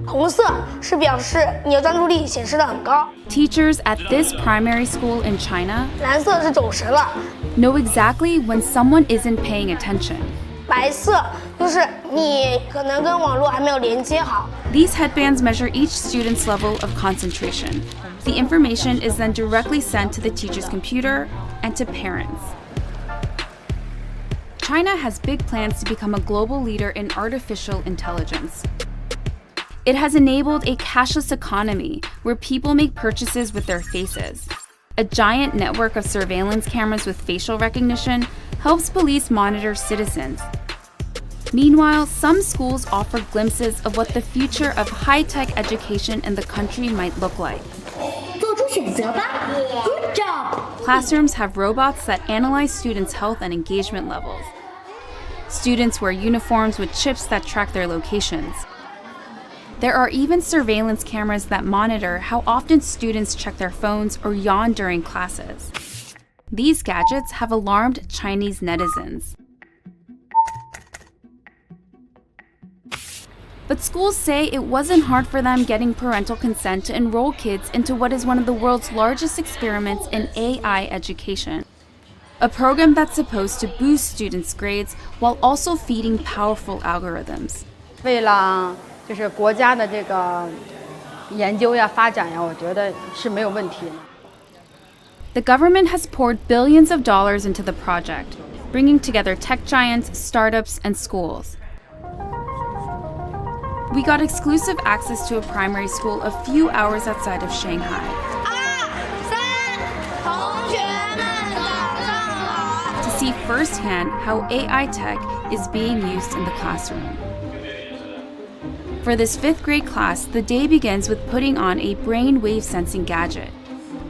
红色是表示你的专注力显示得很高。 Teachers at this primary school in China 蓝色是走神了， know exactly when someone isn't paying attention. 白色就是你可能跟网络还没有连接好。 These headbands measure each student's level of concentration. The information is then directly sent to the teacher's computer and to parents. China has big plans to become a global leader in artificial intelligence. It has enabled a cashless economy where people make purchases with their faces. A giant network of surveillance cameras with facial recognition helps police monitor citizens. Meanwhile, some schools offer glimpses of what the future of high-tech education in the country might look like. 做出选择吧 Good job! Classrooms have robots that analyze students' health and engagement levels. Students wear uniforms with chips that track their locations. There are even surveillance cameras that monitor how often students check their phones or yawn during classes. These gadgets have alarmed Chinese netizens. But schools say it wasn't hard for them getting parental consent to enroll kids into what is one of the world's largest experiments in AI education. A program that's supposed to boost students' grades while also feeding powerful algorithms. 为了就是国家的这个研究呀、发展呀，我觉得是没有问题的。 The government has poured billions of dollars into the project, bringing together tech giants, startups, and schools. We got exclusive access to a primary school a few hours outside of Shanghai. 同学们早上好。 To see firsthand how AI tech is being used in the classroom. For this 5th grade class, the day begins with putting on a brainwave sensing gadget.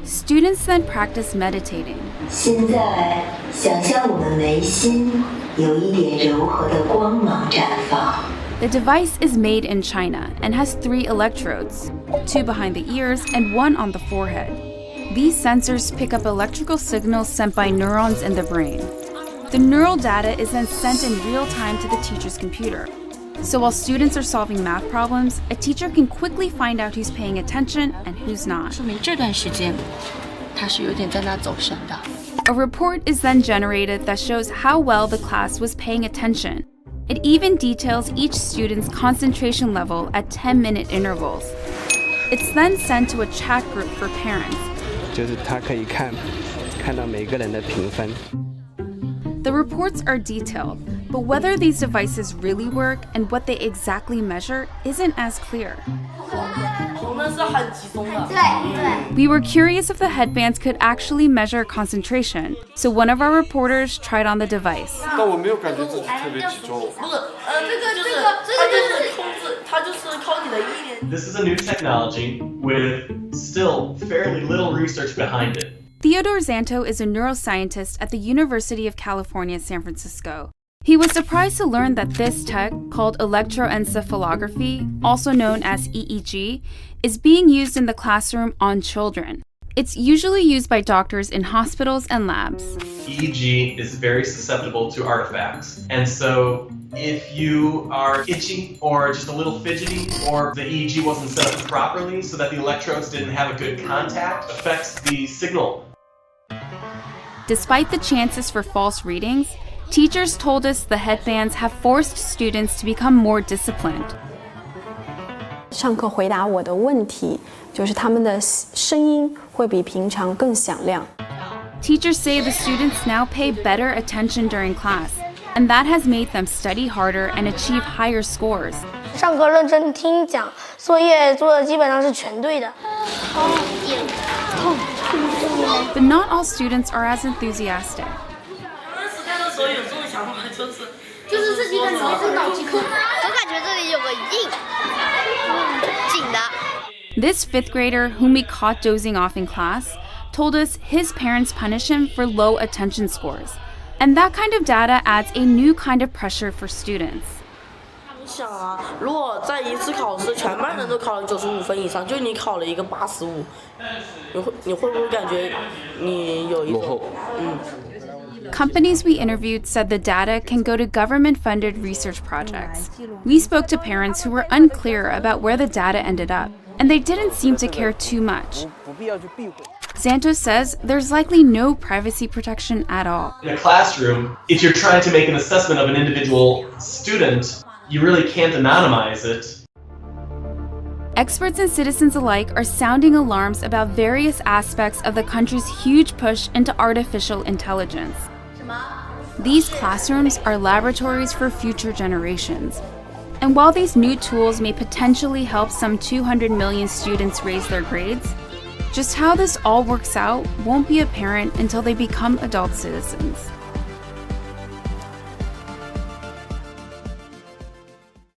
Students then practice meditating. 现在，想象我们眉心有一点柔和的光芒绽放。 The device is made in China and has 3 electrodes, 2 behind the ears and 1 on the forehead. These sensors pick up electrical signals sent by neurons in the brain. The neural data is then sent in real time to the teacher's computer. So while students are solving math problems, a teacher can quickly find out who's paying attention and who's not. 说明这段时间他是有点在那走神的。 A report is then generated that shows how well the class was paying attention. It even details each student's concentration level at 10-minute intervals. It's then sent to a chat group for parents. 就是他可以看到每个人的评分。 The reports are detailed, but whether these devices really work and what they exactly measure isn't as clear. We were curious if the headbands could actually measure concentration, so one of our reporters tried on the device. 但我没有感觉自己特别集中。不是，它就是靠你的意念。This is a new technology with still fairly little research behind it. Theodore Zanto is a neuroscientist at the University of California, San Francisco. He was surprised to learn that this tech, called electroencephalography, also known as EEG, is being used in the classroom on children. It's usually used by doctors in hospitals and labs. EEG is very susceptible to artifacts. And so if you are itchy or just a little fidgety, or the EEG wasn't set up properly so that the electrodes didn't have a good contact, affects the signal. Despite the chances for false readings, teachers told us the headbands have forced students to become more disciplined. 上课回答我的问题，就是他们的声音会比平常更响亮。 Teachers say the students now pay better attention during class, and that has made them study harder and achieve higher scores. 上课认真听讲，作业做的基本上是全对的。 But not all students are as enthusiastic. 就是自己感觉是脑筋空，我感觉这里有个紧的。 This 5th grader, whom we caught dozing off in class, told us his parents punish him for low attention scores. And that kind of data adds a new kind of pressure for students. 你想啊，如果在一次考试全班人都考了95分以上，就你考了一个85，你会不会感觉你有一种 Companies we interviewed said the data can go to government-funded research projects. We spoke to parents who were unclear about where the data ended up, and they didn't seem to care too much. Santos says there's likely no privacy protection at all. In a classroom, if you're trying to make an assessment of an individual student, you really can't anonymize it. Experts and citizens alike are sounding alarms about various aspects of the country's huge push into artificial intelligence. These classrooms are laboratories for future generations. And while these new tools may potentially help some 200 million students raise their grades, just how this all works out won't be apparent until they become adult citizens.